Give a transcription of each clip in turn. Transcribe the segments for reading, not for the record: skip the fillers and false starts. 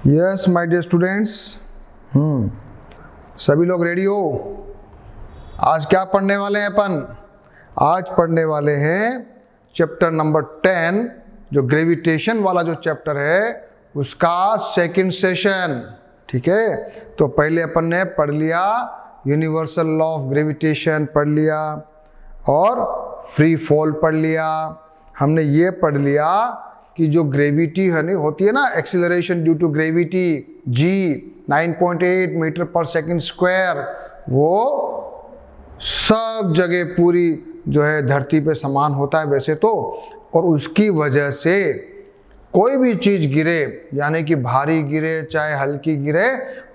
Yes my dear students, सभी लोग ready हो? आज क्या पढ़ने वाले हैं अपन? आज पढ़ने वाले हैं चैप्टर नंबर 10, जो ग्रेविटेशन वाला जो चैप्टर है उसका सेकंड सेशन। ठीक है, तो पहले अपन ने पढ़ लिया यूनिवर्सल लॉ ऑफ ग्रेविटेशन पढ़ लिया और फ्री फॉल पढ़ लिया। हमने ये पढ़ लिया कि जो ग्रेविटी है नहीं होती है ना, acceleration due to gravity g 9.8 metre per second square, वो सब जगह पूरी जो है धरती पे समान होता है वैसे तो, और उसकी वजह से कोई भी चीज गिरे, यानी कि भारी गिरे चाहे हल्की गिरे,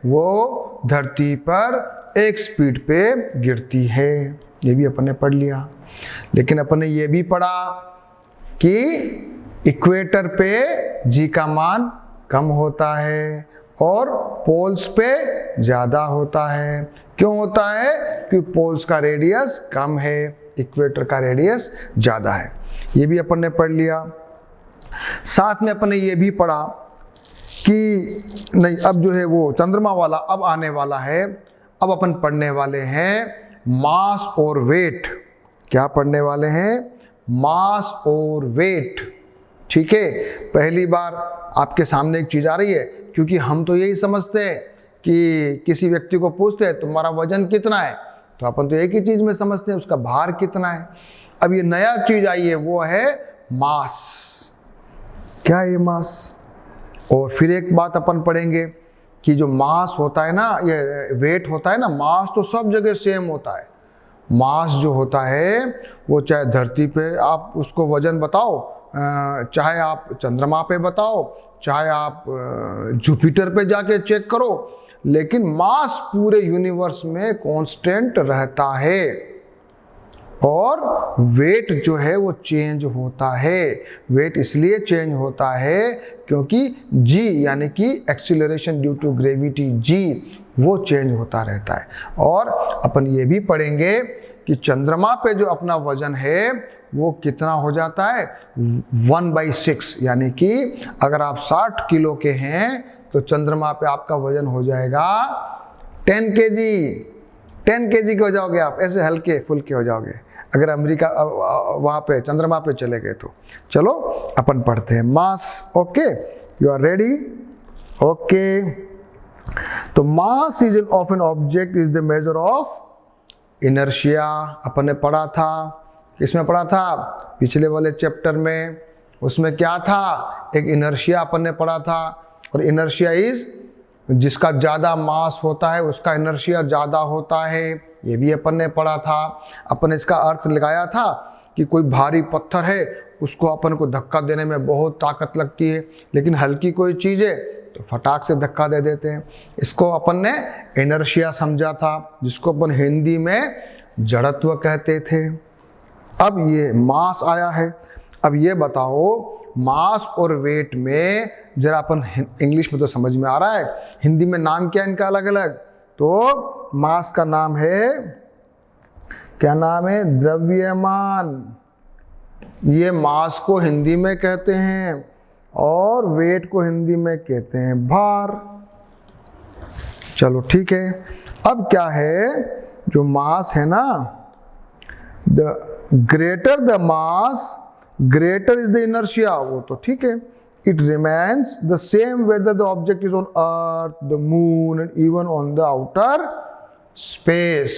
वो धरती पर एक स्पीड पे गिरती है। ये भी अपन ने पढ़ लिया। लेकिन अपन ने ये भी पढ़ा कि इक्वेटर पे g का मान कम होता है और पोल्स पे ज़्यादा होता है। क्यों होता है? क्योंकि पोल्स का रेडियस कम है, इक्वेटर का रेडियस ज़्यादा है। ये भी अपन ने पढ़ लिया। साथ में अपन ने ये भी पढ़ा कि नहीं, अब जो है वो चंद्रमा वाला अब आने वाला है। अब अपन पढ़ने वाले हैं मास और वेट। क्या पढ़ने वाले हैं? मास और वेट। ठीक है, पहली बार आपके सामने एक चीज़ आ रही है, क्योंकि हम तो यही समझते हैं कि किसी व्यक्ति को पूछते हैं तुम्हारा वजन कितना है, तो अपन तो एक ही चीज़ में समझते हैं उसका भार कितना है। अब ये नया चीज़ आई है, वो है मास। क्या है ये मास? और फिर एक बात अपन पढ़ेंगे कि जो मास होता है ना, ये वेट होता है ना, मास तो सब जगह सेम होता है। मास जो होता है वो चाहे धरती पे आप उसको वजन बताओ, चाहे आप चंद्रमा पे बताओ, चाहे आप जुपिटर पे जाके चेक करो, लेकिन मास पूरे यूनिवर्स में कांस्टेंट रहता है। और वेट जो है वो चेंज होता है। वेट इसलिए चेंज होता है क्योंकि g यानी कि acceleration due to gravity g वो चेंज होता रहता है। और अपन ये भी पढ़ेंगे कि चंद्रमा पे जो अपना वजन है वो कितना हो जाता है, 1/6, यानी कि अगर आप 60 किलो के हैं तो चंद्रमा पे आपका वजन हो जाएगा 10 kg। 10 kg के हो जाओगे आप, ऐसे हल्के फुल्के हो जाओगे अगर अमेरिका वहाँ पे चंद्रमा पे चले गए तो। चलो अपन पढ़ते हैं mass. Okay, you are ready? Okay, तो mass is of an object is the measure of inertia. अपन ने पढ़ा था, इसमें पढ़ा था पिछले वाले चैप्टर में। उसमें क्या था? एक इनर्शिया अपन ने पढ़ा था, और इनर्शिया इज जिसका ज़्यादा मास होता है उसका इनर्शिया ज़्यादा होता है। ये भी अपन ने पढ़ा था। अपन इसका अर्थ लगाया था कि कोई भारी पत्थर है उसको अपन को धक्का देने में बहुत ताकत लगती है, लेकिन हल्की कोई चीज़ है तो फटाक से धक्का दे देते हैं। इसको अपन ने इनर्शिया समझा था, जिसको अपन हिंदी में जड़त्व कहते थे। अब ये मास आया है। अब ये बताओ, मास और वेट में जरा अपन इंग्लिश में तो समझ में आ रहा है, हिंदी में नाम क्या है इनका अलग अलग? तो मास का नाम है, क्या नाम है? द्रव्यमान। ये मास को हिंदी में कहते हैं और वेट को हिंदी में कहते हैं भार। चलो ठीक है। अब क्या है, जो मास है ना, the greater the mass greater is the inertia, वो तो ठीक है। It remains the same whether the object is on earth, the moon and even on the outer space.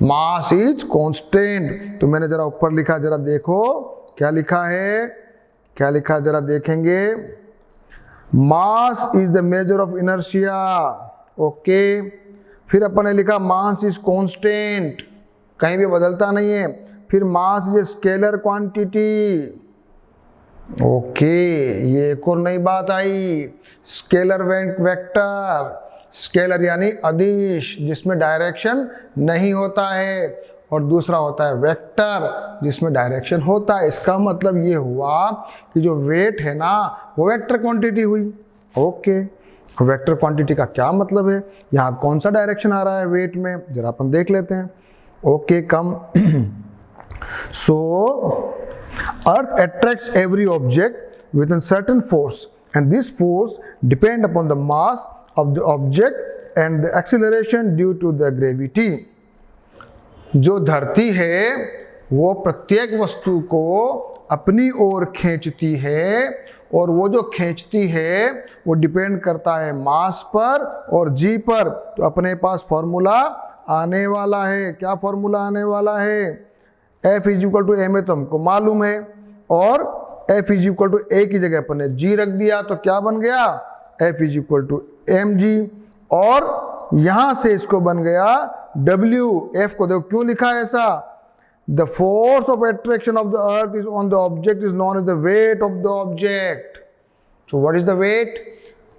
Mass is constant. तो मैंने जरा ऊपर लिखा, जरा देखो क्या लिखा है, क्या लिखा जरा देखेंगे। Mass is the measure of inertia. Okay, फिर अपन ने लिखा मास इज कांस्टेंट, कहीं भी बदलता नहीं है। फिर mass is a scalar quantity. Okay, ये एक और नई बात आई, स्केलर वेक्टर। स्केलर यानी अदिश, जिसमें डायरेक्शन नहीं होता है, और दूसरा होता है वेक्टर, जिसमें डायरेक्शन होता है। इसका मतलब ये हुआ कि जो वेट है ना वो वेक्टर क्वांटिटी हुई। ओके, वेक्टर क्वांटिटी का क्या मतलब है? यहाँ कौन सा डायरेक्शन आ रहा है वेट में, जरा अपन देख लेते हैं। Okay, come So, Earth attracts every object with a certain force and this force depend upon the mass of the object and the acceleration due to the gravity. जो धरती है वो प्रत्येक वस्तु को अपनी ओर खींचती है, और वो जो खींचती है वो डिपेंड करता है मास पर और जी पर। तो अपने पास फॉर्मूला आने वाला है। क्या फॉर्मूला आने वाला है? F equal to M A तो हमको मालूम है, और F इक्वल टू ए की जगह अपन ने जी रख दिया, तो क्या बन गया? F equal to M G, और यहां से इसको बन गया W। F को देखो क्यों लिखा है ऐसा? The force of attraction of the earth is on the object is known as the weight of the object. So what is the weight?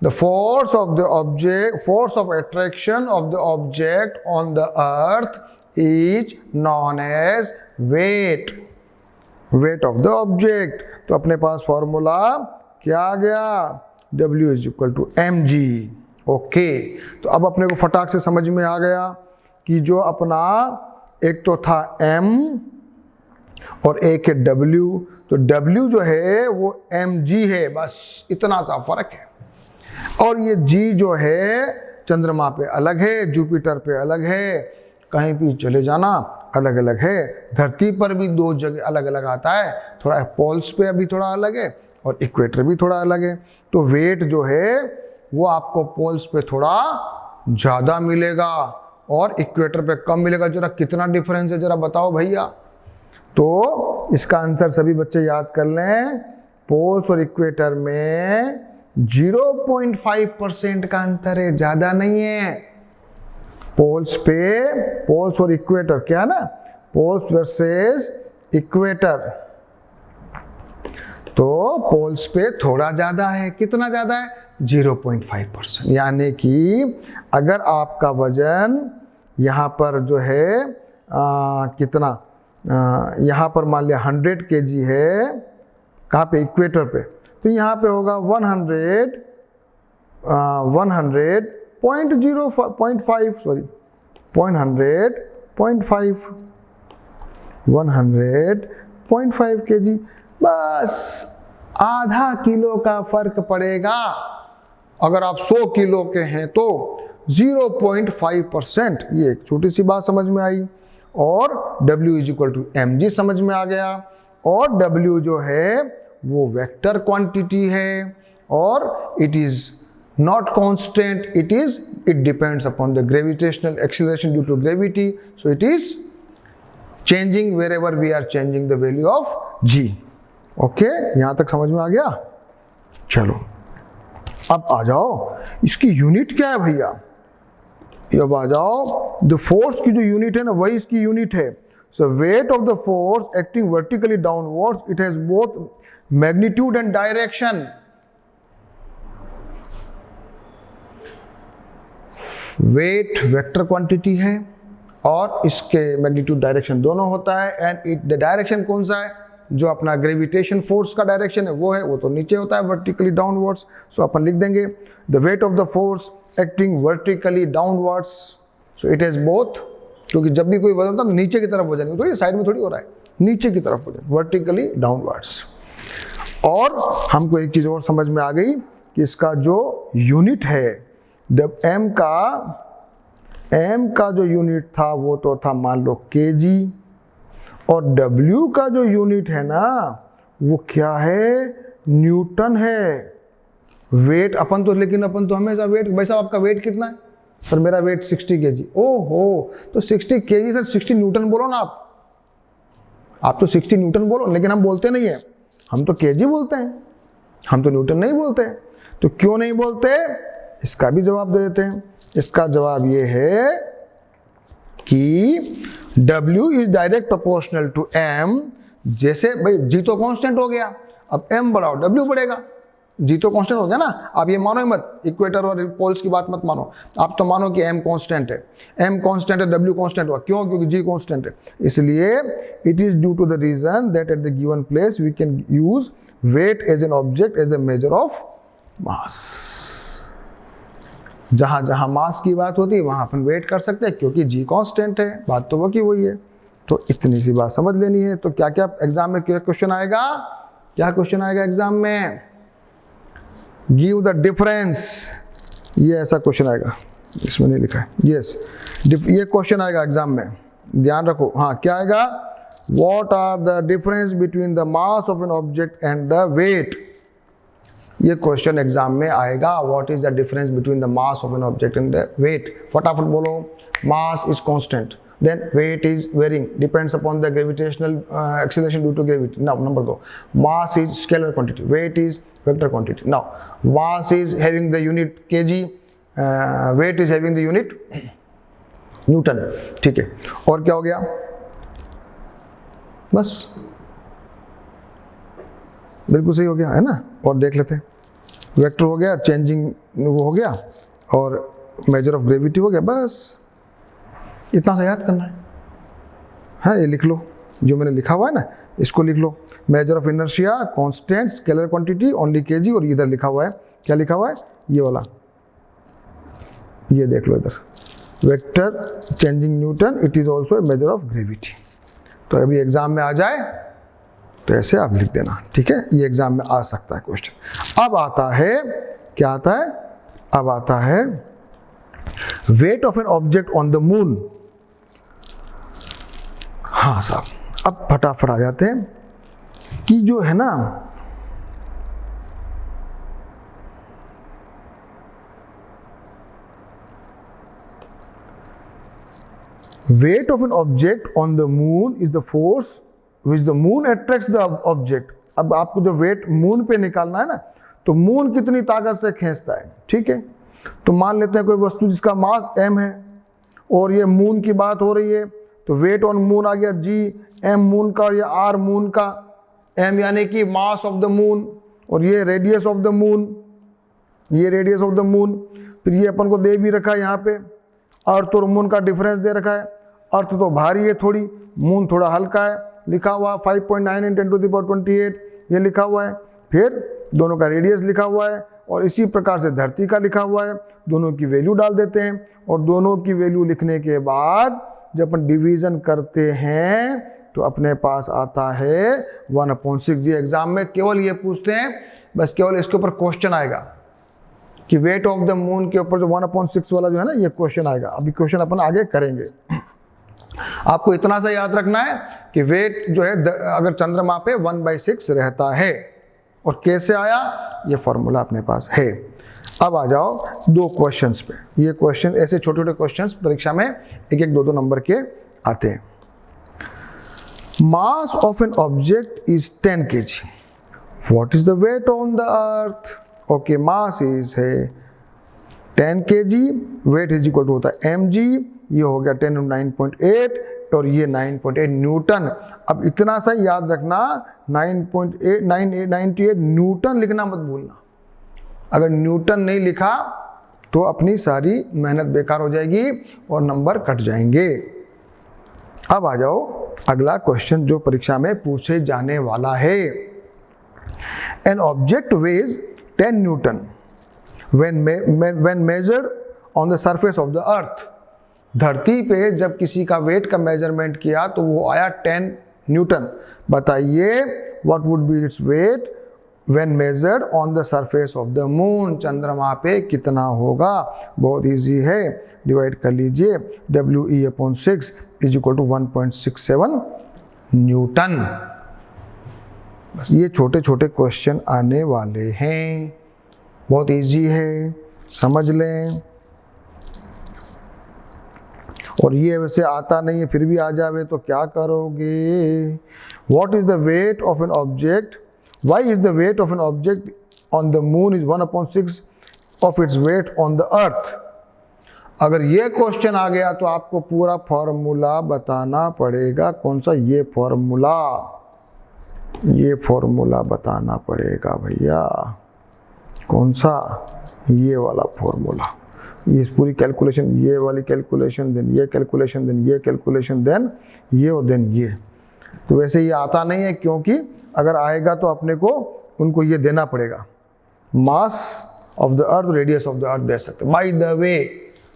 The force of the object, force of attraction of the object on the earth is known as weight. Weight of the object. तो अपने पास formula क्या आ गया? W is equal to mg. Okay, तो अब अपने को फटाक से समझ में आ गया कि जो अपना एक तो था m और एक है w, तो w जो है वो mg है, बस इतना सा फर्क है। और ये g जो है चंद्रमा पे अलग है, जुपिटर पे अलग है, कहीं भी चले जाना अलग अलग है। धरती पर भी दो जगह अलग अलग आता है, थोड़ा पोल्स पे अभी थोड़ा अलग है और इक्वेटर भी थोड़ा अलग है। तो वेट जो है वो आपको पोल्स पे थोड़ा ज़्यादा मिलेगा और इक्वेटर पे कम मिलेगा। जरा कितना डिफरेंस है जरा बताओ भैया। तो इसका आंसर सभी बच्चे याद कर लें, पोल्स और इक्वेटर में 0.5% का अंतर है, ज़्यादा नहीं है। पोल्स पे, पोल्स और इक्वेटर क्या ना, पोल्स वर्सेस इक्वेटर, तो पोल्स पे थोड़ा ज़्यादा है। कितना ज़्यादा है? 0.5%। यानी कि अगर आपका वजन यहाँ पर जो है कितना, यहाँ पर मान लिया 100 kg है, कहाँ पे? इक्वेटर पे, तो यहाँ पे होगा 100.5 kg, बस आधा किलो का फर्क पड़ेगा। अगर आप 100 किलो के हैं तो 0.5%, ये एक छोटी सी बात समझ में आई। और W is equal to mg समझ में आ गया। और W जो है वो वेक्टर क्वांटिटी है, और it is not constant, it depends upon the gravitational acceleration due to gravity, so it is changing wherever we are changing the value of g। Okay, यहां तक समझ में आ गया? चलो अब आ जाओ, इसकी यूनिट क्या है भैया? अब आ जाओ, द फोर्स की जो यूनिट है ना वही इसकी यूनिट है। So weight of the force acting vertically downwards, it has both magnitude and direction. Weight vector quantity है और इसके मैग्नीट्यूड डायरेक्शन दोनों होता है। एंड इट द डायरेक्शन कौन सा है? जो अपना ग्रेविटेशन फोर्स का डायरेक्शन है वो है, वो तो नीचे होता है वर्टिकली डाउनवर्ड्स। सो अपन लिख देंगे the weight of the force acting vertically downwards, so it has both, क्योंकि जब भी कोई वजन होता है तो नीचे की तरफ वजन, तो ये साइड में थोड़ी हो रहा है, नीचे की तरफ वजन, वर्टिकली डाउनवर्ड्स। और हमको एक चीज़ और समझ में आ गई कि इसका जो यूनिट है, जब m का जो यूनिट था वो तो था मान लो kg, और W का जो यूनिट है ना वो क्या है? न्यूटन है। वेट अपन तो, लेकिन अपन तो हमेशा वेट, भाई साहब आपका वेट कितना है? सर मेरा वेट 60 kg। ओहो, तो 60 kg सर 60 न्यूटन बोलो ना आप तो 60 न्यूटन बोलो, लेकिन हम बोलते नहीं है, हम तो kg बोलते हैं, हम तो न्यूटन नहीं बोलते। तो क्यों नहीं बोलते? इसका भी जवाब दे देते हैं। इसका जवाब ये है कि W is direct proportional to m। जैसे भाई G तो कांस्टेंट हो गया, अब m बढ़ाओ W बढ़ेगा। G तो कांस्टेंट हो गया ना, आप ये मानो ही मत, इक्वेटर और पोल्स की बात मत मानो, आप तो मानो कि m कांस्टेंट है, m कांस्टेंट है, W कांस्टेंट हुआ। क्यों? क्योंकि G कांस्टेंट है। इसलिए it is due to the reason that at the given place we can use weight as an object as a measure of mass. जहाँ जहाँ मास की बात होती है वहाँ अपन वेट कर सकते हैं, क्योंकि जी कांस्टेंट है, बात तो वो की वही है। तो इतनी सी बात समझ लेनी है। तो क्या क्या एग्जाम में क्या क्वेश्चन आएगा? क्या क्वेश्चन आएगा एग्जाम में? गिव द डिफरेंस, ये ऐसा क्वेश्चन आएगा, इसमें नहीं लिखा है, यस ये क्वेश्चन आएगा एग्जाम में, ध्यान रखो। हाँ क्या आएगा, what are the difference between the mass of an object and the weight, ये क्वेश्चन एग्जाम में आएगा, what is the difference between the mass of an object and the weight. फटाफट बोलो, mass is constant, then weight is varying, depends upon the gravitational acceleration due to gravity. Now number 2, mass is scalar quantity, weight is vector quantity. Now mass is having the unit kg, weight is having the unit Newton, ठीक है। और क्या हो गया, बस बिल्कुल सही हो गया है ना। और देख लेते हैं, वेक्टर हो गया, चेंजिंग वो हो गया, और मेजर ऑफ ग्रेविटी हो गया, बस इतना सा याद करना है। ये लिख लो, जो मैंने लिखा हुआ है ना इसको लिख लो, measure of inertia, constant, scalar quantity, only KG, और इधर लिखा हुआ है, क्या लिखा हुआ है, ये वाला, ये देख लो इधर, vector changing Newton, it is also a measure of gravity. तो अभी एग्जाम में आ जाए तो ऐसे आप लिख देना, ठीक है, ये एग्जाम में आ सकता है क्वेश्चन। अब आता है, क्या आता है, अब आता है weight of an object on the moon. हाँ साहब, अब फटाफट आ जाते हैं कि जो है ना, weight of an object on the moon is the force which the moon attracts the object। अब आपको जो वेट मून पे निकालना है ना, तो मून कितनी ताकत से खींचता है, ठीक है। तो मान लेते हैं कोई वस्तु जिसका मास m है, और ये मून की बात हो रही है, तो वेट ऑन मून आ गया g, m मून का और ये r मून का, m यानी कि मास ऑफ द मून, और ये रेडियस ऑफ द मून, ये रेडियस ऑफ द मून। फिर ये अपन को दे भी रखा है यहाँ पे, अर्थ और मून का डिफरेंस दे रखा है, अर्थ तो भारी है थोड़ी, मून थोड़ा हल्का है, लिखा हुआ 5.9 × 10⁻28 ये लिखा हुआ है। फिर दोनों का रेडियस लिखा हुआ है, और इसी प्रकार से धरती का लिखा हुआ है। दोनों की वैल्यू डाल देते हैं, और दोनों की वैल्यू लिखने के बाद जब अपन डिवीज़न करते हैं तो अपने पास आता है 1/6। ये एग्जाम में केवल ये पूछते हैं, बस केवल इसके ऊपर क्वेश्चन आएगा कि वेट ऑफ द मून के ऊपर जो 1/6 वाला जो है ना, ये क्वेश्चन आएगा। अभी क्वेश्चन अपन आगे करेंगे। आपको इतना सा याद रखना है कि वेट जो है अगर चंद्रमा पे 1/6 रहता है, और कैसे आया, ये फॉर्मूला अपने पास है। अब आ जाओ 2 क्वेश्चंस पे। ये क्वेश्चन ऐसे छोटे छोटे क्वेश्चंस परीक्षा में 1-1, 2-2 नंबर के आते हैं। Mass of an object is 10 kg, what is the weight on the earth. Okay, mass is है 10 kg, weight is equal to होता है mg, ये हो गया 10 × 9.8, और ये 9.8 न्यूटन। अब इतना सा याद रखना, 9.98 न्यूटन लिखना मत भूलना। अगर न्यूटन नहीं लिखा तो अपनी सारी मेहनत बेकार हो जाएगी और नंबर कट जाएंगे। अब आ जाओ अगला क्वेश्चन जो परीक्षा में पूछे जाने वाला है। An object weighs 10 newton when measured on the surface of the earth। धरती पे जब किसी का वेट का मेजरमेंट किया तो वो आया 10 न्यूटन। बताइए what would be its weight when measured on the surface of the moon. चंद्रमा पे कितना होगा, बहुत इजी है, डिवाइड कर लीजिए, WE/6 is equal to 1.67 Newton. बस ये छोटे छोटे क्वेश्चन आने वाले हैं, बहुत इजी है, समझ लें। और ये वैसे आता नहीं है, फिर भी आ जावे तो क्या करोगे। What is the weight of an object? Why is the weight of an object on the moon is 1/6 of its weight on the earth? अगर ये क्वेश्चन आ गया तो आपको पूरा फॉर्मूला बताना पड़ेगा। कौन सा, ये फॉर्मूला, ये फॉर्मूला बताना पड़ेगा भैया। कौन सा, ये वाला फॉर्मूला। ये पूरी कैलकुलेशन, ये वाली कैलकुलेशन, देन ये कैलकुलेशन, देन ये कैलकुलेशन, देन ये, और देन ये। तो वैसे ये आता नहीं है, क्योंकि अगर आएगा तो अपने को उनको ये देना पड़ेगा, mass of the earth, radius of the earth दे सकते। बाय द वे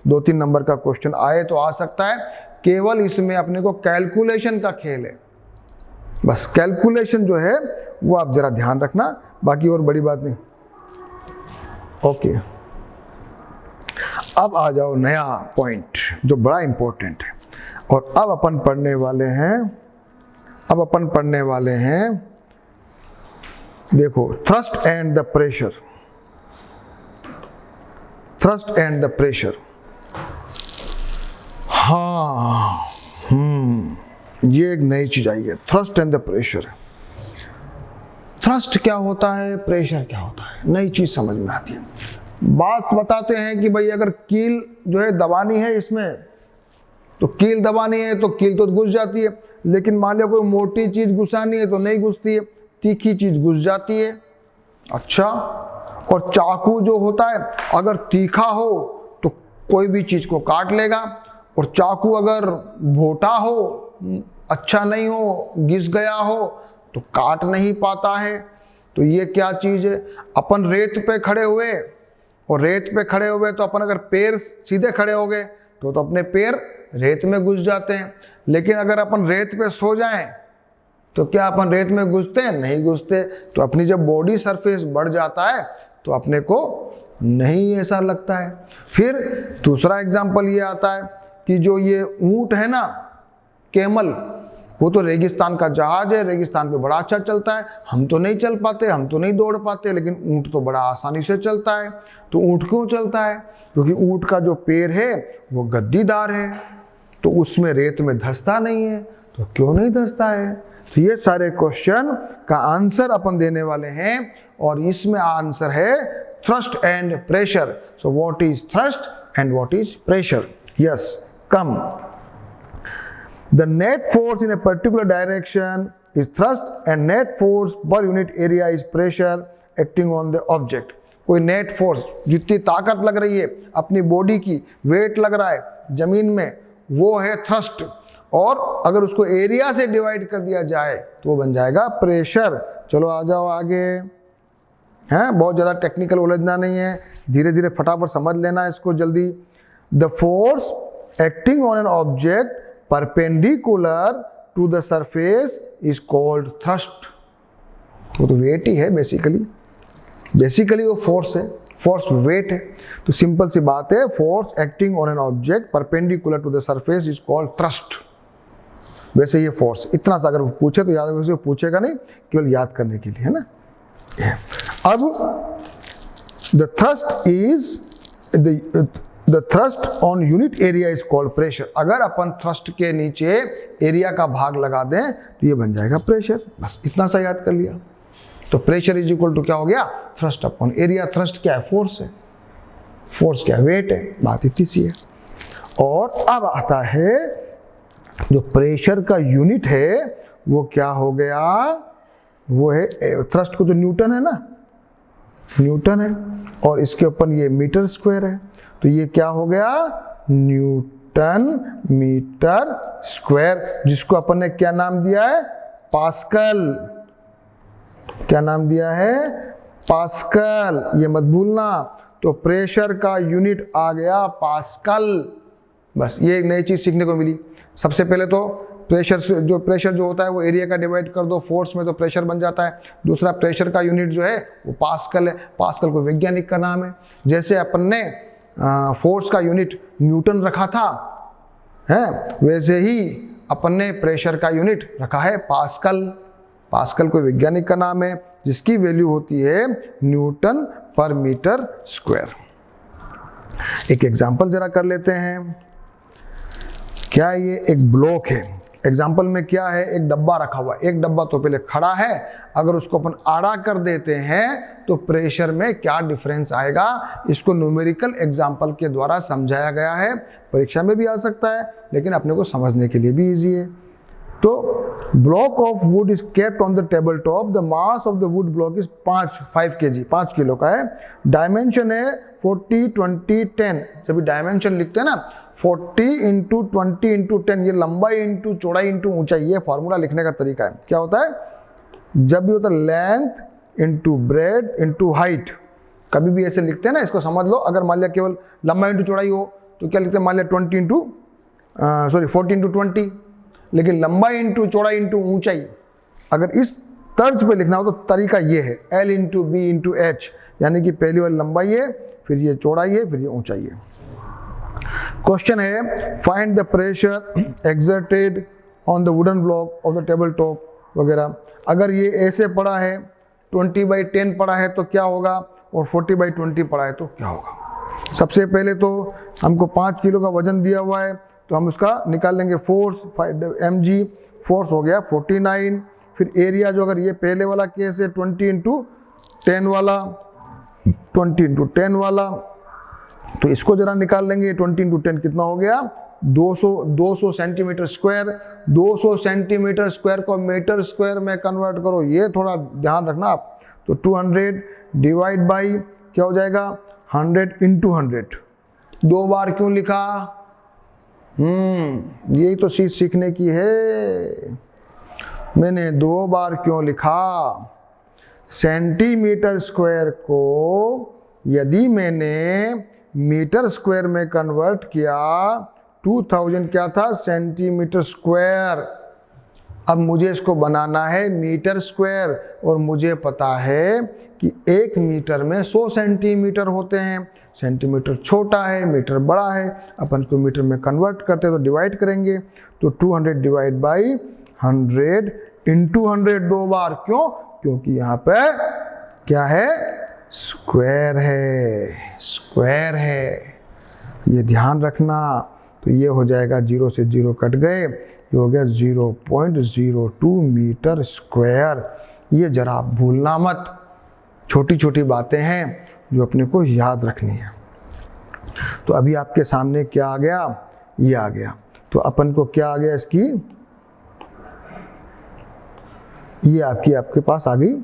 2-3 नंबर का क्वेश्चन आए तो आ सकता है, केवल इसमें अपने को कैलकुलेशन का खेल है। बस कैलकुलेशन जो है वो आप जरा ध्यान रखना, बाकी और बड़ी बात नहीं। ओके, अब आ जाओ नया पॉइंट जो बड़ा इंपॉर्टेंट है। और अब अपन पढ़ने वाले हैं, देखो, thrust and the pressure. Thrust and the pressure, हाँ, ये एक नई चीज आई है, thrust and the pressure. Thrust क्या होता है, प्रेशर क्या होता है, नई चीज समझ में आती है। बात बताते हैं कि भाई अगर कील जो है दबानी है इसमें, तो कील दबानी है तो कील तो घुस जाती है, लेकिन मान लिया कोई मोटी चीज घुसानी है तो नहीं घुसती है, तीखी चीज घुस जाती है। अच्छा, और चाकू जो होता है अगर तीखा हो तो कोई भी चीज को काट लेगा, और चाकू अगर भोटा हो, अच्छा नहीं हो, घिस गया हो तो काट नहीं पाता है। तो ये क्या चीज है, अपन रेत पे खड़े हुए, और रेत पे खड़े हुए तो अपन अगर पैर सीधे खड़े हो गए तो अपने पैर रेत में घुस जाते हैं, लेकिन अगर अपन रेत पे सो जाएं तो क्या अपन रेत में घुसते हैं, नहीं घुसते। तो अपनी जब बॉडी सरफेस बढ़ जाता है तो अपने को नहीं ऐसा लगता है। फिर दूसरा एग्जांपल ये आता है कि जो ये ऊंट है ना, कैमल, वो तो रेगिस्तान का जहाज है, रेगिस्तान पे बड़ा अच्छा चलता है, हम तो नहीं चल पाते, हम तो नहीं दौड़ पाते, लेकिन ऊंट तो बड़ा आसानी से चलता है। तो ऊंट क्यों चलता है, क्योंकि ऊंट का जो पैर है वो गद्दीदार है, तो उसमें रेत में धंसता नहीं है। तो क्यों नहीं धंसता है? तो ये सारे क्वेश्चन का आंसर अपन देने वाले हैं, और इसमें आंसर है thrust and pressure. So what is thrust and what is pressure? Yes, come. The net force in a particular direction is thrust, and net force per unit area is pressure acting on the object. कोई net force, जितनी ताकत लग रही है अपनी body की, wait लग रहा है जमीन में, वो है थ्रस्ट, और अगर उसको एरिया से डिवाइड कर दिया जाए तो वो बन जाएगा प्रेशर। चलो आ जाओ आगे, हैं, बहुत ज़्यादा टेक्निकल उलझना नहीं है, धीरे धीरे फटाफट समझ लेना इसको जल्दी। The force acting on an object perpendicular to the surface is called thrust। वो तो वेट ही है बेसिकली वो फोर्स है, फोर्स वेट है। तो सिंपल सी बात है, force acting on an object perpendicular to the surface is called thrust. वैसे ये फोर्स, इतना सा अगर वो पूछे तो याद, वैसे पूछेगा नहीं, केवल याद करने के लिए, है ना। अब the thrust is the thrust on unit area is called pressure. अगर अपन थ्रस्ट के नीचे एरिया का भाग लगा दें तो ये बन जाएगा प्रेशर। बस इतना सा याद कर लिया। तो प्रेशर इज इक्वल टू क्या हो गया, थ्रस्ट अपॉन एरिया। थ्रस्ट क्या है, फोर्स है, फोर्स क्या है, वेट है। बात इतनी सी है। और अब आता है जो प्रेशर का यूनिट है वो क्या हो गया, वो है थ्रस्ट को तो न्यूटन है ना, न्यूटन है, और इसके ऊपर ये मीटर स्क्वायर है, तो ये क्या हो गया, न्यूटन मीटर स्क्वायर, जिसको अपन ने क्या नाम दिया है, पास्कल। क्या नाम दिया है, पास्कल, ये मत भूलना। तो प्रेशर का यूनिट आ गया पास्कल। बस ये एक नई चीज सीखने को मिली। सबसे पहले तो प्रेशर जो होता है वो एरिया का डिवाइड कर दो, फोर्स में तो प्रेशर बन जाता है। दूसरा, प्रेशर का यूनिट जो है वो पास्कल है। पास्कल को वैज्ञानिक का नाम है। जैसे अपन ने फोर्स का यूनिट न्यूटन रखा था, है, वैसे ही अपन ने प्रेशर का यूनिट रखा है पास्कल। पास्कल कोई वैज्ञानिक का नाम है जिसकी वैल्यू होती है न्यूटन पर मीटर स्क्वायर। एक एग्जांपल जरा कर लेते हैं। क्या ये एक ब्लॉक है, एग्जाम्पल में क्या है, एक डब्बा रखा हुआ, एक डब्बा तो पहले खड़ा है, अगर उसको अपन आड़ा कर देते हैं तो प्रेशर में क्या डिफरेंस आएगा, इसको न्यूमेरिकल एग्जाम्पल के द्वारा समझाया गया है। परीक्षा में भी आ सकता है, लेकिन अपने को समझने के लिए भी इजी है। तो block of would is kept on the table top, the mass of the wood block is 5 kg, 5 kilo का है। डायमेंशन है 40, 20, 10। जब डायमेंशन लिखते हैं ना 40 इंटू 20 इंटू 10, ये लंबाई इंटू चौड़ाई इंटू ऊंचाई, ये फॉर्मूला लिखने का तरीका है। क्या होता है, जब भी होता है length into breadth into height, कभी भी ऐसे लिखते हैं ना, इसको समझ लो। अगर मान लिया केवल लंबाई इंटू चौड़ाई हो तो क्या लिखते हैं, मान लिया 40 इंटू 20, लेकिन लंबाई इंटू चौड़ाई इंटू ऊंचाई अगर इस तर्ज पे लिखना हो तो तरीका ये है, L into B into H, यानी कि पहली वाली लंबाई है फिर ये चौड़ाई है, फिर ये ऊंचाई है। क्वेश्चन है find the pressure exerted on the wooden block of the table top वगैरह। अगर ये ऐसे पड़ा है 20/10 पड़ा है तो क्या होगा, और 40/20 पड़ा है तो क्या होगा। सबसे पहले तो हमको 5 किलो का वजन दिया हुआ है तो हम उसका निकाल लेंगे फोर्स, 5 mg फोर्स हो गया 49। फिर एरिया जो अगर ये पहले वाला केस है 20/10 वाला, 20/10 वाला, तो इसको जरा निकाल लेंगे। 20/10 कितना हो गया 200 सेंटीमीटर स्क्वायर। 200 सेंटीमीटर स्क्वायर को मीटर स्क्वायर में कन्वर्ट करो, ये थोड़ा ध्यान रखना आप। तो 200 डिवाइड बाई क्या हो जाएगा 100 × 100। 2 बार क्यों लिखा, यही तो चीज सीखने की है। मैंने 2 बार क्यों लिखा, सेंटीमीटर स्क्वायर को यदि मैंने मीटर स्क्वायर में कन्वर्ट किया 2000 क्या था सेंटीमीटर स्क्वायर। अब मुझे इसको बनाना है मीटर स्क्वायर, और मुझे पता है कि 1 मीटर में 100 सेंटीमीटर होते हैं। सेंटीमीटर छोटा है, मीटर बड़ा है, अपन को मीटर में कन्वर्ट करते हैं तो डिवाइड करेंगे। तो 200 डिवाइड बाई 100 × 100 2 बार। क्यों, क्योंकि यहाँ पे क्या है स्क्वायर है, स्क्वायर है, ये ध्यान रखना। तो ये हो जाएगा 0 से 0 कट गए, ये हो गया 0.02 मीटर स्क्वायर। ये जरा आप भूलना मत, छोटी छोटी बातें हैं जो अपने को याद रखनी है। तो अभी आपके सामने क्या आ गया, ये आ गया। तो अपन को क्या आ गया इसकी, ये आपके पास आ गई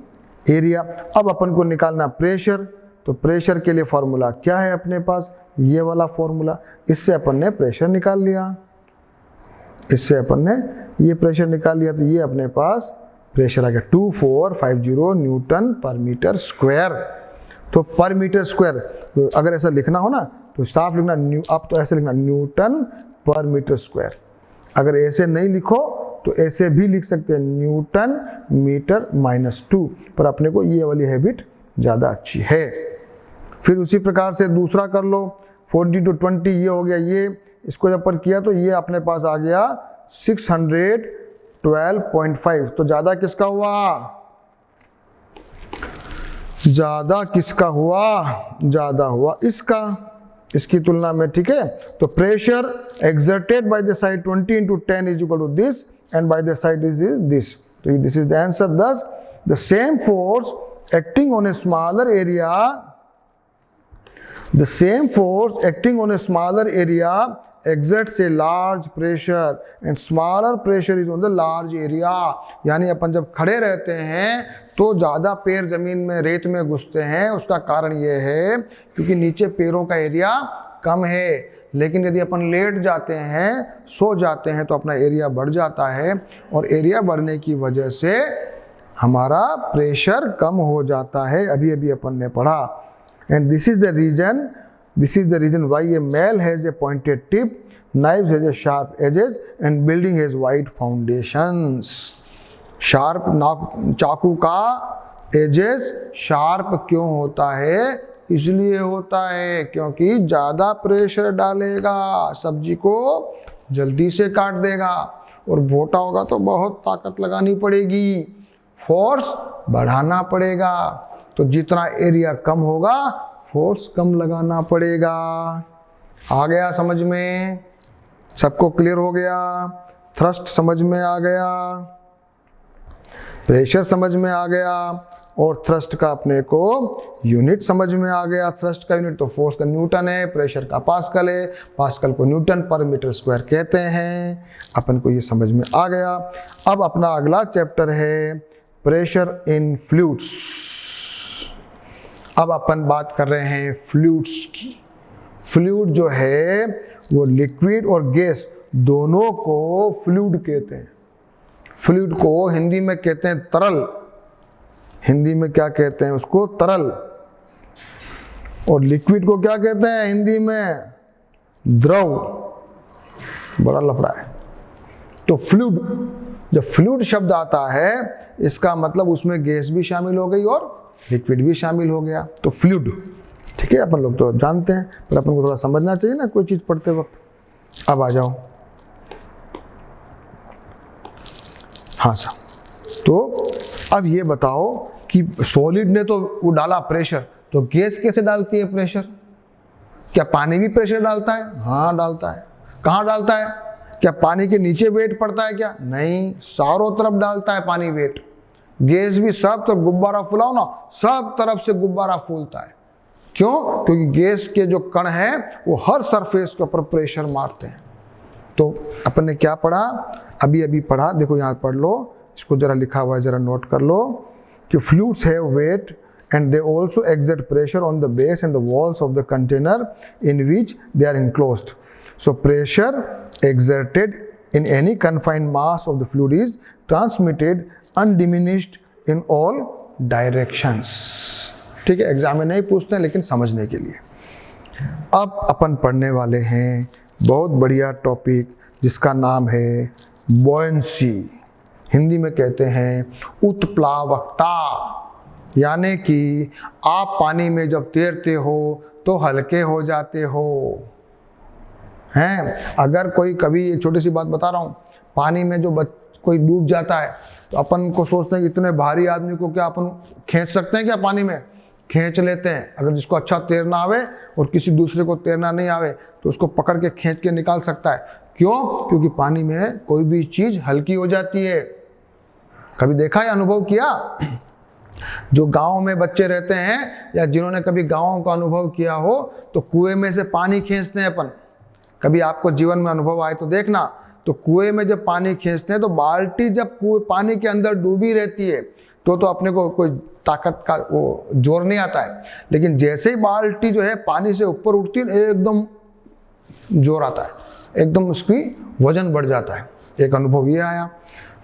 एरिया। अब अपन को निकालना प्रेशर। तो प्रेशर के लिए फॉर्मूला क्या है अपने पास, ये वाला फॉर्मूला। इससे अपन ने प्रेशर निकाल लिया, इससे अपन ने ये प्रेशर निकाल लिया। तो ये अपने पास प्रेशर आ गया 2450 न्यूटन पर मीटर स्क्वायर। तो पर मीटर स्क्वायर तो अगर ऐसा लिखना हो ना तो साफ लिखना, आप तो ऐसे लिखना न्यूटन पर मीटर स्क्वायर। अगर ऐसे नहीं लिखो तो ऐसे भी लिख सकते हैं न्यूटन मीटर -2, पर अपने को ये वाली हैबिट ज़्यादा अच्छी है। फिर उसी प्रकार से दूसरा कर लो 40 to 20, ये हो गया। ये इसको जब पर किया तो ये अपने पास आ गया 612.5। तो ज़्यादा किसका हुआ, ज़्यादा किसका हुआ, ज़्यादा हुआ इसका, इसकी तुलना में, ठीक है। तो pressure exerted by the side 20 × 10 is equal to this, and by the side is this. So this is the answer. Thus the same force acting on a smaller area, the same force acting on a smaller area exerts a large pressure and smaller pressure is on the large area. यानी अपन जब खड़े रहते हैं तो ज़्यादा पैर ज़मीन में रेत में घुसते हैं। उसका कारण ये है क्योंकि नीचे पैरों का एरिया कम है, लेकिन यदि अपन लेट जाते हैं, सो जाते हैं तो अपना एरिया बढ़ जाता है, और एरिया बढ़ने की वजह से हमारा प्रेशर कम हो जाता है। अभी अभी अपन ने पढ़ा। And this is the reason why a nail has a pointed tip, knives has a sharp edges and building has wide foundations. Sharp चाकू का एजेस शार्प क्यों होता है, इसलिए होता है क्योंकि ज़्यादा प्रेशर डालेगा, सब्जी को जल्दी से काट देगा, और मोटा होगा तो बहुत ताकत लगानी पड़ेगी, फोर्स बढ़ाना पड़ेगा। तो जितना एरिया कम होगा फोर्स कम लगाना पड़ेगा। आ गया समझ में, सबको क्लियर हो गया। थ्रस्ट समझ में आ गया, प्रेशर समझ में आ गया, और थ्रस्ट का अपने को यूनिट समझ में आ गया। थ्रस्ट का यूनिट तो फोर्स का न्यूटन है, प्रेशर का पास्कल है, पास्कल को न्यूटन पर मीटर स्क्वायर कहते हैं। अपन को ये समझ में आ गया। अब अपना अगला चैप्टर है प्रेशर इन फ्लूइड्स। अब अपन बात कर रहे हैं फ्लूइड्स की। फ्लूइड जो है वो लिक्विड और गैस दोनों को फ्लूइड कहते हैं। फ्लूइड को हिंदी में कहते हैं तरल, हिंदी में क्या कहते हैं उसको, तरल। और लिक्विड को क्या कहते हैं हिंदी में, द्रव। बड़ा लफड़ा है। तो फ्लूइड, जब फ्लूइड शब्द आता है इसका मतलब उसमें गैस भी शामिल हो गई और लिक्विड भी शामिल हो गया, तो फ्लूइड, ठीक है, अपन लोग तो जानते हैं, पर अपन को थोड़ा समझना चाहिए ना कोई चीज़ पढ़ते वक्त। अब आ जाओ, हाँ सर, तो अब ये बताओ कि सॉलिड ने तो वो डाला प्रेशर, तो गैस कैसे डालती है प्रेशर? क्या पानी भी प्रेशर डालता है? हाँ डालता है। कहाँ डालता है? क्या पानी के नीचे वेट पड़ता है क्या? नहीं, चारों तरफ डालता है पानी वेट। गैस भी सब तरफ, गुब्बारा फुलाओ ना, सब तरफ से गुब्बारा फूलता है। क्यों? क्योंकि गैस के जो कण हैं वो हर सरफेस के ऊपर प्रेशर मारते हैं। तो अपन ने क्या पढ़ा? अभी अभी पढ़ा, देखो यहाँ पढ़ लो, इसको जरा लिखा हुआ है, जरा नोट कर लो कि fluids have weight and they also exert pressure on the base and the walls of the container in which they are enclosed. So pressure exerted in any confined mass of the fluid is transmitted undiminished in all directions. ठीक है, exam में नहीं पूछते हैं लेकिन समझने के लिए। अब अपन पढ़ने वाले हैं बहुत बढ़िया टॉपिक जिसका नाम है बॉयंसी। हिंदी में कहते हैं उत्प्लावकता, यानी कि आप पानी में जब तैरते हो तो हल्के हो जाते हो हैं। अगर कोई कभी, एक छोटी सी बात बता रहा हूँ, पानी में जो कोई डूब जाता है तो अपन को सोचते हैं कि इतने भारी आदमी को क्या अपन खींच सकते हैं क्या? पानी में खींच लेते हैं। अगर जिसको अच्छा तैरना आवे और किसी दूसरे को तैरना नहीं आवे तो उसको पकड़ के खींच के निकाल सकता है। क्यों? क्योंकि पानी में कोई भी चीज़ हल्की हो जाती है। कभी देखा या अनुभव किया? जो गांव में बच्चे रहते हैं या जिन्होंने कभी गांव का अनुभव किया हो तो कुएं में से पानी खींचते हैं अपन। कभी आपको जीवन में अनुभव आए तो देखना, तो कुएं में जब पानी खींचते हैं तो बाल्टी जब कुएं पानी के अंदर डूबी रहती है तो अपने को कोई ताकत का वो जोर नहीं आता है, लेकिन जैसे ही बाल्टी जो है पानी से ऊपर उठती है एकदम जोर आता है, एकदम उसकी वजन बढ़ जाता है। एक अनुभव ये आया।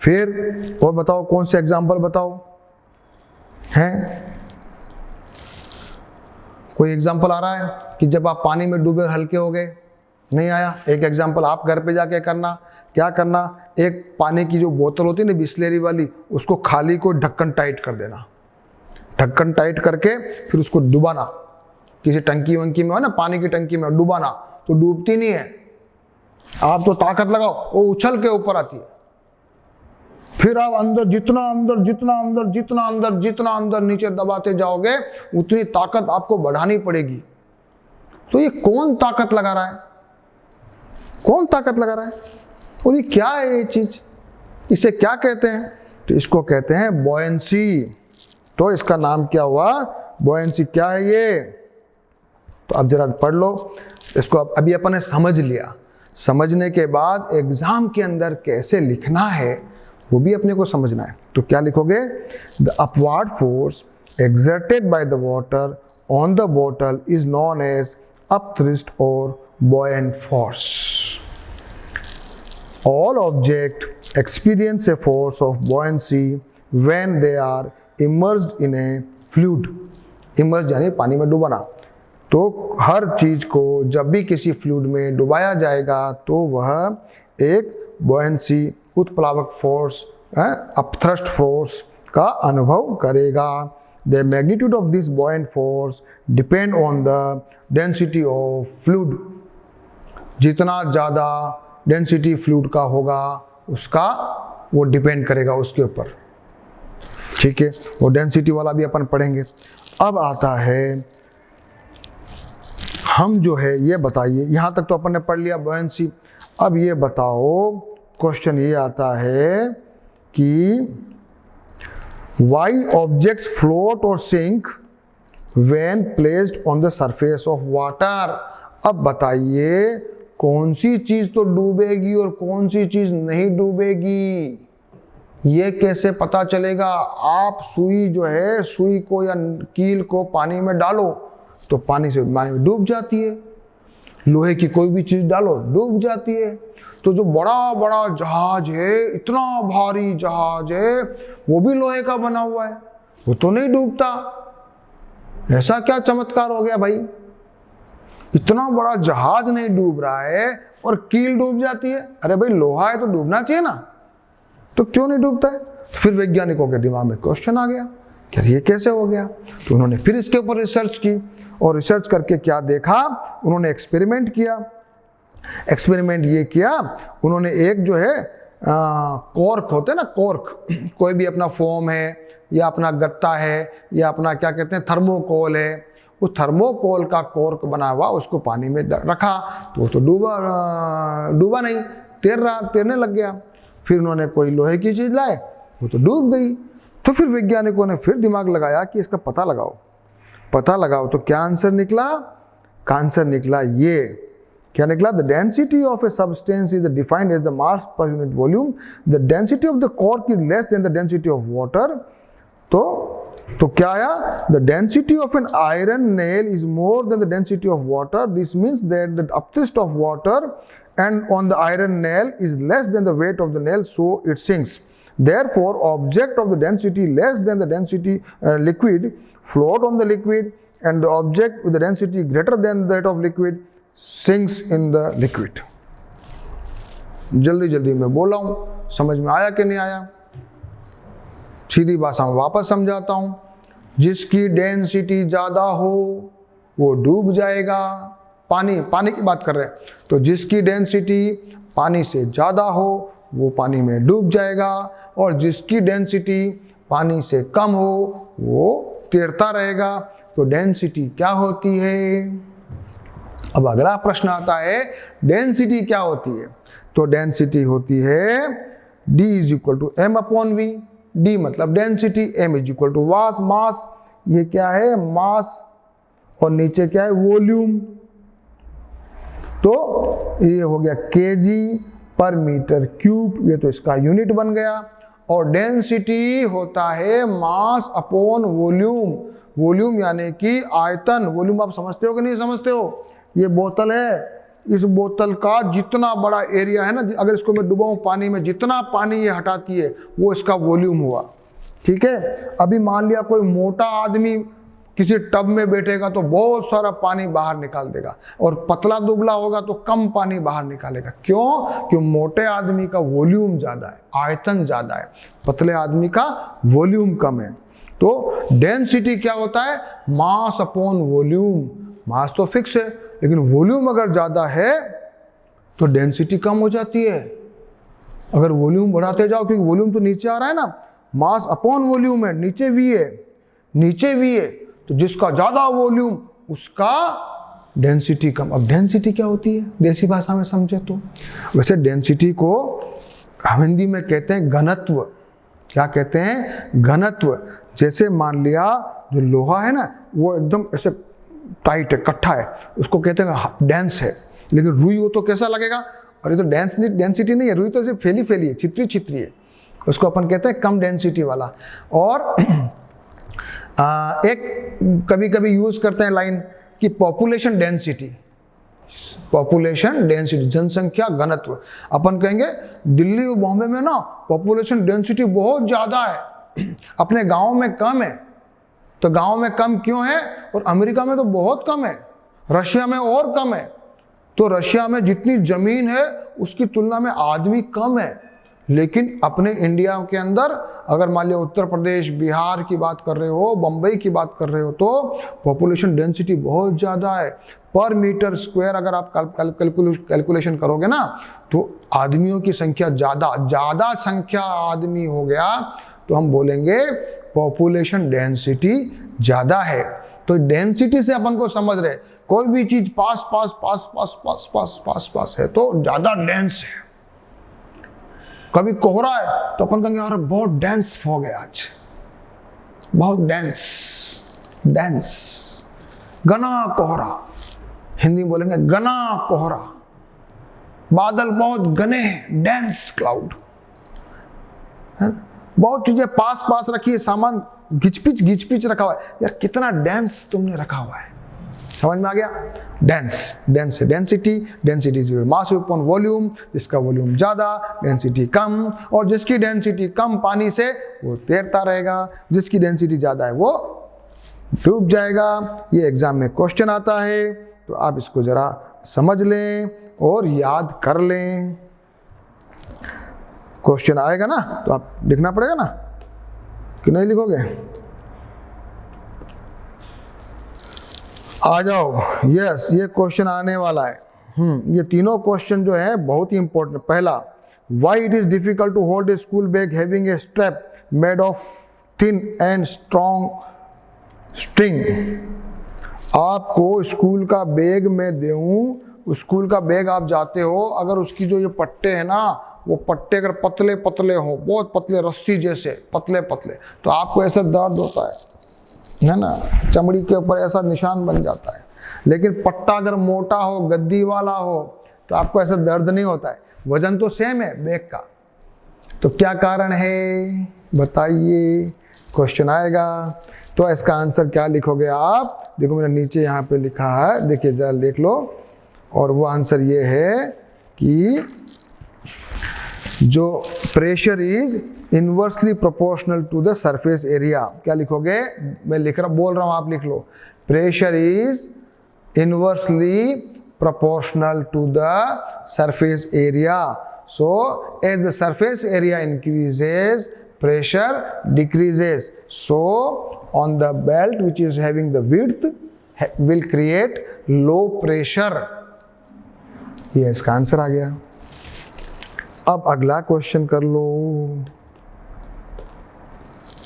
फिर और बताओ, कौन से एग्जाम्पल बताओ हैं? कोई एग्जाम्पल आ रहा है कि जब आप पानी में डूबे और हल्के हो गए? नहीं आया। एक एग्जाम्पल आप घर पे जाके करना। क्या करना? एक पानी की जो बोतल होती है ना बिस्लेरी वाली, उसको खाली को ढक्कन टाइट कर देना। ढक्कन टाइट करके फिर उसको डुबाना, किसी टंकी वंकी में हो ना, पानी की टंकी में डुबाना, तो डूबती नहीं है। आप तो ताकत लगाओ, वो उछल के ऊपर आती है। फिर आप अंदर जितना अंदर जितना अंदर जितना अंदर जितना अंदर नीचे दबाते जाओगे उतनी ताकत आपको बढ़ानी पड़ेगी। तो ये कौन ताकत लगा रहा है? कौन ताकत लगा रहा है? और ये क्या है ये चीज? इसे क्या कहते हैं? तो इसको कहते हैं बॉयंसी। तो इसका नाम क्या हुआ? बॉयंसी। क्या है ये? तो अब जरा पढ़ लो इसको। अभी अपन ने समझ लिया। समझने के बाद एग्जाम के अंदर कैसे लिखना है वो भी अपने को समझना है। तो क्या लिखोगे? The upward force exerted by the water on the bottle is known as upthrust or buoyant force. All objects experience a force of buoyancy when they are immersed in a fluid. Immersed यानी पानी में डुबाना। तो हर चीज को जब भी किसी fluid में डुबाया जाएगा तो वह एक buoyancy, उत्प्लावक फोर्स, अपथ्रस्ट फोर्स का अनुभव करेगा। The magnitude of this buoyant force depend on the density of fluid. जितना ज़्यादा डेंसिटी फ्लूइड का होगा उसका वो डिपेंड करेगा उसके ऊपर। ठीक है, वो डेंसिटी वाला भी अपन पढ़ेंगे। अब आता है, हम जो है ये बताइए, यहाँ तक तो अपन ने पढ़ लिया buoyancy। अब ये बताओ, क्वेश्चन ये आता है कि why objects float or sink when placed on the surface of water। अब बताइए कौन सी चीज तो डूबेगी और कौन सी चीज नहीं डूबेगी, ये कैसे पता चलेगा? आप सुई जो है, सुई को या कील को पानी में डालो तो पानी में डूब जाती है। लोहे की कोई भी चीज डालो डूब जाती है। तो जो बड़ा बड़ा जहाज है, इतना भारी जहाज है, वो भी लोहे का बना हुआ है, वो तो नहीं डूबता। ऐसा क्या चमत्कार हो गया भाई? इतना बड़ा जहाज नहीं डूब रहा है और कील डूब जाती है। अरे भाई लोहा है तो डूबना चाहिए ना, तो क्यों नहीं डूबता है? फिर वैज्ञानिकों के दिमाग में क्वेश्चन आ गया कि ये कैसे हो गया। तो उन्होंने फिर इसके ऊपर रिसर्च की, और रिसर्च करके क्या देखा, उन्होंने एक्सपेरिमेंट किया। एक्सपेरिमेंट ये किया, उन्होंने एक जो है कॉर्क होते हैं ना, कॉर्क, कोई भी अपना फोम है या अपना गत्ता है या अपना क्या कहते हैं थर्मोकोल है, उस थर्मोकोल का कॉर्क बना हुआ उसको पानी में रखा, तो वो तो डूबा नहीं, तैरने लग गया। फिर उन्होंने कोई लोहे की चीज़ लाए, वो तो डूब गई। तो फिर वैज्ञानिकों ने फिर दिमाग लगाया कि इसका पता लगाओ। तो क्या आंसर निकला? आंसर निकला ये, क्या निकला? The density of a substance is defined as the mass per unit volume, the density of the cork is less than the density of water. तो क्या आया? The density of an iron nail is more than the density of water, this means that the uplift of water and on the iron nail is less than the weight of the nail, so it sinks. Therefore, object of the density less than the density liquid float on the liquid, and the object with the density greater than that of liquid sinks in the liquid. जल्दी मैं बोला हूँ, समझ में आया कि नहीं आया? सीधी भाषा में वापस समझाता हूँ। जिसकी डेंसिटी ज़्यादा हो वो डूब जाएगा। पानी की बात कर रहे हैं, तो जिसकी डेंसिटी पानी से ज़्यादा हो वो पानी में डूब जाएगा, और जिसकी डेंसिटी पानी से कम हो वो तैरता रहेगा। तो डेंसिटी क्या होती है? अब अगला प्रश्न आता है, डेंसिटी क्या होती है? तो डेंसिटी होती है D is equal to m/v। D मतलब density, m is equal to mass, ये क्या है? मास, और नीचे क्या है? वॉल्यूम। तो ये हो गया kg/m³, ये तो इसका यूनिट बन गया। और डेंसिटी होता है मास अपॉन वॉल्यूम। वॉल्यूम यानी कि आयतन। वॉल्यूम आप समझते हो कि नहीं समझते हो? ये बोतल है, इस बोतल का जितना बड़ा एरिया है ना, अगर इसको मैं डुबाऊं पानी में, जितना पानी ये हटाती है वो इसका वॉल्यूम हुआ। ठीक है। अभी मान लिया कोई मोटा आदमी किसी टब में बैठेगा तो बहुत सारा पानी बाहर निकाल देगा, और पतला दुबला होगा तो कम पानी बाहर निकालेगा। क्यों? क्यों? मोटे आदमी का वॉल्यूम ज़्यादा है, आयतन ज़्यादा है, पतले आदमी का वॉल्यूम कम है। तो डेंसिटी क्या होता है? Mass upon volume. मास तो फिक्स है, लेकिन वॉल्यूम अगर ज़्यादा है तो डेंसिटी कम हो जाती है। अगर वॉल्यूम बढ़ाते जाओ, क्योंकि वॉल्यूम तो नीचे आ रहा है ना, मास अपॉन वॉल्यूम है, नीचे वी है, तो जिसका ज़्यादा वॉल्यूम उसका डेंसिटी कम। अब डेंसिटी क्या होती है देसी भाषा में समझे तो? वैसे डेंसिटी को हम हिंदी में कहते हैं घनत्व। क्या कहते हैं? घनत्व। जैसे मान लिया जो लोहा है ना, वो एकदम ऐसे टाइट है, कट्ठा है, उसको कहते हैं डेंस है। लेकिन रुई हो तो कैसा लगेगा? और ये तो डेंसिटी नहीं है, रुई तो सिर्फ फैली है, चित्री है, उसको अपन कहते हैं कम डेंसिटी वाला। और एक कभी यूज करते हैं लाइन कि पॉपुलेशन डेंसिटी, जनसंख्या घनत्व। अपन कहेंगे दिल्ली और बॉम्बे में ना पॉपुलेशन डेंसिटी बहुत ज़्यादा है, अपने गांव में कम है। तो गांव में कम क्यों है? और अमेरिका में तो बहुत कम है, रशिया में और कम है। तो रशिया में जितनी ज़मीन है उसकी तुलना में आदमी कम है, लेकिन अपने इंडिया के अंदर अगर मान लिया उत्तर प्रदेश, बिहार की बात कर रहे हो, बम्बई की बात कर रहे हो, तो पॉपुलेशन डेंसिटी बहुत ज़्यादा है। पर मीटर स्क्वायर अगर आप कैलकुलेशन करोगे ना, तो आदमियों की संख्या ज़्यादा संख्या आदमी हो गया, तो हम बोलेंगे पॉपुलेशन डेंसिटी ज़्यादा है। तो डेंसिटी से अपन को समझ रहे, कोई भी चीज़ पास है तो ज़्यादा डेंस है। कभी कोहरा है तो अपन कहेंगे अरे बहुत डेंस हो गया आज, बहुत डेंस, घना कोहरा। हिंदी में बोलेंगे घना कोहरा, बादल बहुत घने हैं, डेंस क्लाउड है। बहुत चीजें पास रखी है, सामान घिच-पिच रखा हुआ है, यार कितना डेंस तुमने रखा हुआ है। समझ में आ गया? Density is mass upon volume. जिसका वॉल्यूम ज्यादा, डेंसिटी कम, और जिसकी डेंसिटी कम पानी से वो तैरता रहेगा, जिसकी डेंसिटी ज्यादा है वो डूब जाएगा। ये एग्जाम में क्वेश्चन आता है, तो आप इसको जरा समझ लें और याद कर लें। क्वेश्चन आएगा ना तो आप लिखना पड़ेगा ना, कि नहीं लिखोगे? आ जाओ। यस, ये क्वेश्चन आने वाला है। ये तीनों क्वेश्चन जो है बहुत ही इंपॉर्टेंट। पहला, why it is difficult to hold a school bag having a strap made of thin and strong string. आपको स्कूल का बैग में दूं, स्कूल का बैग आप जाते हो, अगर उसकी जो ये पट्टे हैं ना, वो पट्टे अगर पतले पतले हो, बहुत पतले, रस्सी जैसे पतले पतले, तो आपको ऐसा दर्द होता है ना, चमड़ी के ऊपर ऐसा निशान बन जाता है। लेकिन पट्टा अगर मोटा हो, गद्दी वाला हो, तो आपको ऐसा दर्द नहीं होता है। वजन तो सेम है बैग का, तो क्या कारण है बताइए, क्वेश्चन आएगा। तो इसका आंसर क्या लिखोगे आप? देखो मैंने नीचे यहाँ पे लिखा है, देखिए जरा देख लो। और वो आंसर ये है कि जो pressure is inversely proportional to the surface area. क्या लिखोगे? मैं बोल रहा हूँ, आप लिख लो। Pressure is inversely proportional to the surface area. So as the surface area increases, pressure decreases. So on the belt which is having the width will create low pressure. ये इसका आंसर आ गया। अब अगला क्वेश्चन कर लो।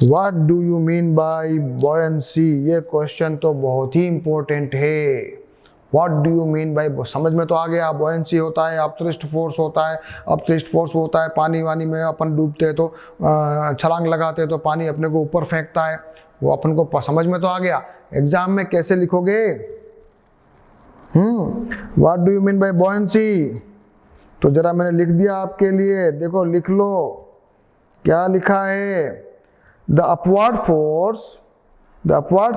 What do you mean by buoyancy? ये question तो बहुत ही इंपॉर्टेंट है। What do you mean by, समझ में तो आ गया, buoyancy होता है अपथ्रस्ट फोर्स होता है। अपथ्रस्ट फोर्स होता है पानी वानी में अपन डूबते हैं तो छलांग लगाते हैं तो पानी अपने को ऊपर फेंकता है, वो अपन को समझ में तो आ गया। एग्जाम में कैसे लिखोगे? What do you mean by buoyancy? तो जरा मैंने लिख दिया आपके लिए, देखो लिख लो क्या लिखा है। The upward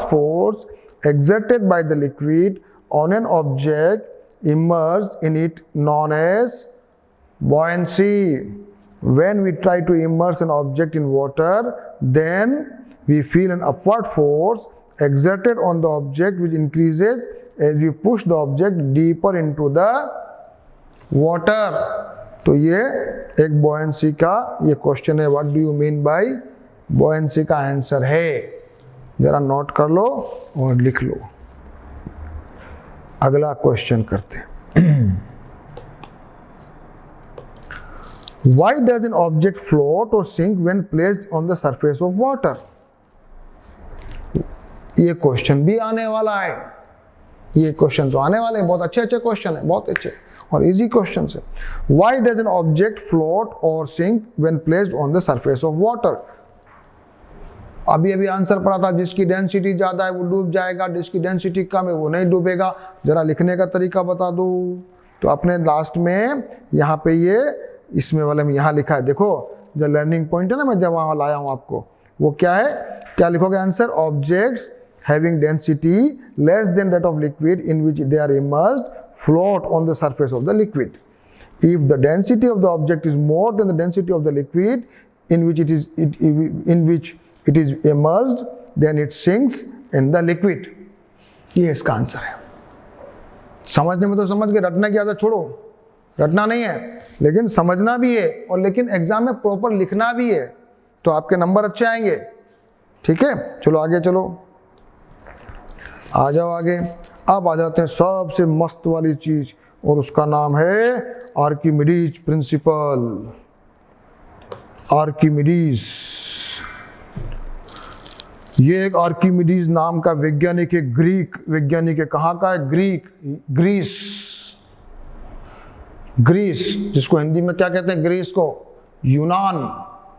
force exerted by the liquid on an object immersed in it known as buoyancy. When we try to immerse an object in water, then we feel an upward force exerted on the object which increases as we push the object deeper into the water. तो ये एक buoyancy का ये question है। What do you mean by buoyancy का answer है, जरा note कर लो और लिख लो। अगला क्वेश्चन करते हैं। Why does an object float or sink when placed on the surface of water? ये क्वेश्चन भी आने वाला है। ये क्वेश्चन तो आने वाले हैं, बहुत अच्छे अच्छे क्वेश्चन है, बहुत अच्छे और इजी क्वेश्चन है। Why does an object float or sink when placed on the surface of water? अभी अभी आंसर पढ़ा था, जिसकी डेंसिटी ज़्यादा है वो डूब जाएगा, जिसकी डेंसिटी कम है वो नहीं डूबेगा। ज़रा लिखने का तरीका बता दो। तो अपने लास्ट में यहाँ पे ये इसमें वाले में यहाँ लिखा है, देखो जो लर्निंग पॉइंट है ना, मैं जब वहाँ लाया हूँ आपको, वो क्या है, क्या लिखोगे answer? Objects having density less than that of liquid in which they are immersed float on the surface of the liquid. If the density of the object is more than the density of the liquid in which it is immersed, then it sinks in the liquid. ये इसका answer है। समझने में तो समझ के, रटने की आदत छोड़ो, रटना नहीं है लेकिन समझना भी है, और लेकिन एग्जाम में प्रॉपर लिखना भी है, तो आपके नंबर अच्छे आएंगे। ठीक है, चलो आगे चलो, आ जाओ आगे। अब आ जाते हैं सबसे मस्त वाली चीज, और उसका नाम है आर्किमिडीज प्रिंसिपल। आर्किमिडीज, ये एक आर्किमिडीज नाम का वैज्ञानिक है, ग्रीक वैज्ञानिक है। कहाँ का है? ग्रीस, जिसको हिंदी में क्या कहते हैं? ग्रीस को यूनान।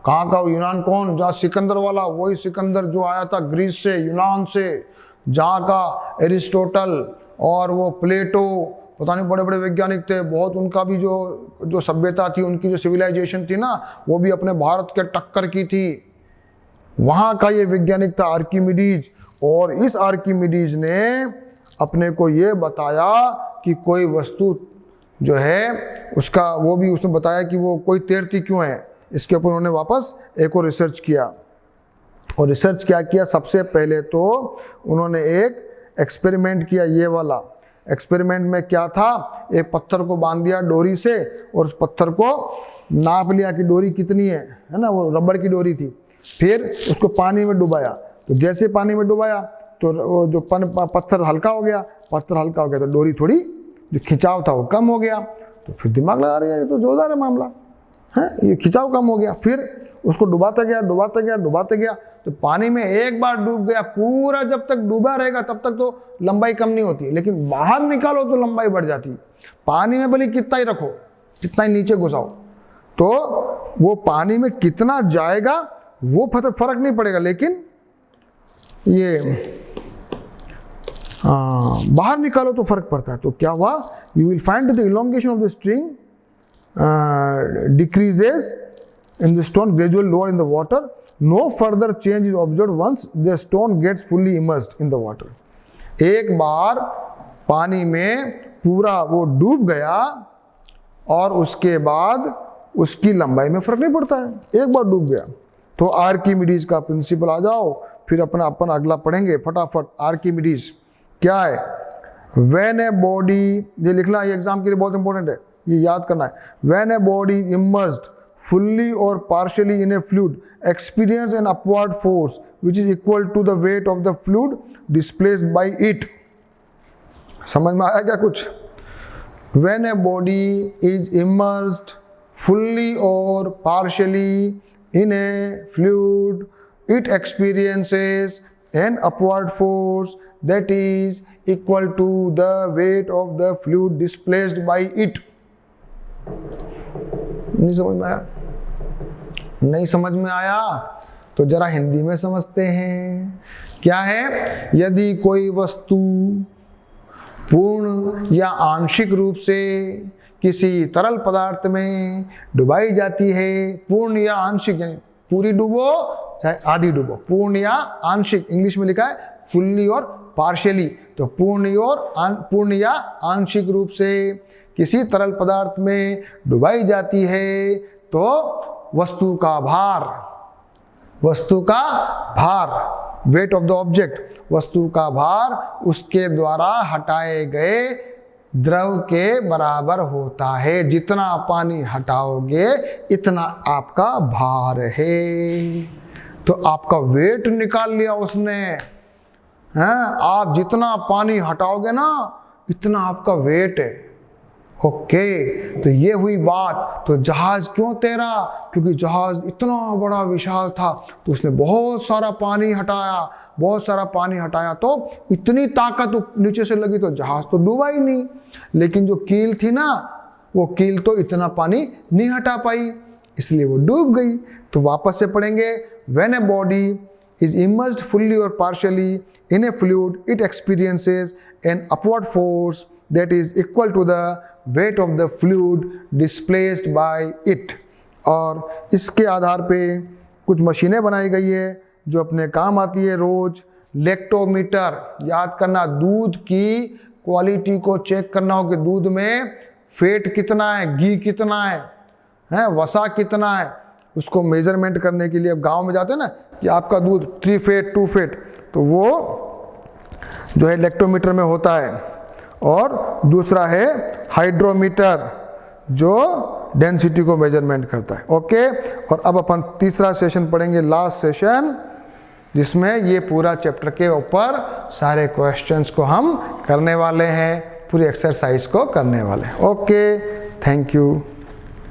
कहाँ का? यूनान कौन? जहाँ सिकंदर वाला, वही सिकंदर जो आया था ग्रीस से, यूनान से, जहाँ का एरिस्टोटल और वो प्लेटो, पता नहीं बड़े बड़े वैज्ञानिक थे बहुत। उनका भी जो सभ्यता थी, उनकी जो सिविलाइजेशन थी ना, वो भी अपने भारत के टक्कर की थी। वहाँ का ये वैज्ञानिक था आर्किमिडीज। और इस आर्किमिडीज ने अपने को ये बताया कि कोई वस्तु जो है उसका, वो भी उसने बताया कि वो कोई तैरती क्यों है। इसके ऊपर उन्होंने वापस एक और रिसर्च किया। और रिसर्च क्या किया? सबसे पहले तो उन्होंने एक एक्सपेरिमेंट किया। ये वाला एक्सपेरिमेंट में क्या था, एक पत्थर को बांध दिया डोरी से, और उस पत्थर को नाप लिया कि डोरी कितनी है ना, वो रबड़ की डोरी थी। फिर उसको पानी में डुबाया, तो जैसे पानी में डुबाया तो वो जो पत्थर हल्का हो गया, तो डोरी थोड़ी जो खिंचाव था वो कम हो गया। तो फिर दिमाग लगा रही है, ये तो जोरदार है मामला है, ये खिंचाव कम हो गया। फिर उसको डुबाता गया, तो पानी में एक बार डूब गया, पूरा जब तक डूबा रहेगा तब तक तो लंबाई कम नहीं होती, लेकिन बाहर निकालो तो लंबाई बढ़ जाती है। पानी में भले कितना ही रखो, कितना ही नीचे घुसाओ, तो वो पानी में कितना जाएगा वो फर्क नहीं पड़ेगा, लेकिन ये बाहर निकालो तो फर्क पड़ता है। तो क्या हुआ, you will find the elongation of the string decreases in the stone gradually lower in the water. No further change is observed once the stone gets fully immersed in the water. एक बार पानी में पूरा वो डूब गया और उसके बाद उसकी लंबाई में फर्क नहीं पड़ता है, एक बार डूब गया। तो आर्किमिडीज का प्रिंसिपल आ जाओ, फिर अपन अगला पढ़ेंगे फटाफट। आर्किमिडीज क्या है, व्हेन ए बॉडी, ये लिखना ये एग्जाम के लिए बहुत इंपॉर्टेंट है, ये याद करना है। When a body immersed fully और partially in a fluid experience an upward force which is equal to the weight of the fluid displaced by it. समझ में आया क्या कुछ? When a body is immersed fully और partially in a fluid it experiences an upward force that is equal to the weight of the fluid displaced by it. नहीं समझ में आया? नहीं समझ में आया तो जरा हिंदी में समझते हैं। क्या है, यदि कोई वस्तु पूर्ण या आंशिक रूप से किसी तरल पदार्थ में डुबाई जाती है, पूर्ण या आंशिक यानी पूरी डूबो चाहे आधी डूबो, पूर्ण या आंशिक, इंग्लिश में लिखा है फुल्ली और पार्शियली, तो पूर्ण या आंशिक रूप से किसी तरल पदार्थ में डुबाई जाती है, तो वस्तु का भार वेट ऑफ द ऑब्जेक्ट, वस्तु का भार उसके द्वारा हटाए गए द्रव के बराबर होता है। जितना पानी हटाओगे इतना आपका भार है। तो आपका वेट निकाल लिया उसने, हैं? आप जितना पानी हटाओगे ना इतना आपका वेट है। ओके, तो ये हुई बात। तो जहाज क्यों तैरा? क्योंकि जहाज इतना बड़ा विशाल था, तो उसने बहुत सारा पानी हटाया, तो इतनी ताकत नीचे से लगी तो जहाज तो डूबा ही नहीं। लेकिन जो कील थी ना, वो कील तो इतना पानी नहीं हटा पाई, इसलिए वो डूब गई। तो वापस से पढ़ेंगे, when a body is immersed fully और partially in a fluid it experiences an upward force that is equal to the weight of the fluid displaced by it. और इसके आधार पे कुछ मशीनें बनाई गई है जो अपने काम आती है रोज। लेक्टोमीटर, याद करना, दूध की क्वालिटी को चेक करना हो कि दूध में फैट कितना है, घी कितना है, वसा कितना है, उसको मेजरमेंट करने के लिए अब गांव में जाते हैं ना कि आपका दूध 3 फैट 2 फैट, तो वो जो है लेक्टोमीटर में होता है। और दूसरा है हाइड्रोमीटर जो डेंसिटी को मेजरमेंट करता है। ओके, और अब अपन तीसरा सेशन पढ़ेंगे, लास्ट सेशन, जिसमें ये पूरा चैप्टर के ऊपर सारे क्वेश्चंस को हम करने वाले हैं, पूरी एक्सरसाइज को करने वाले हैं। Okay, thank you.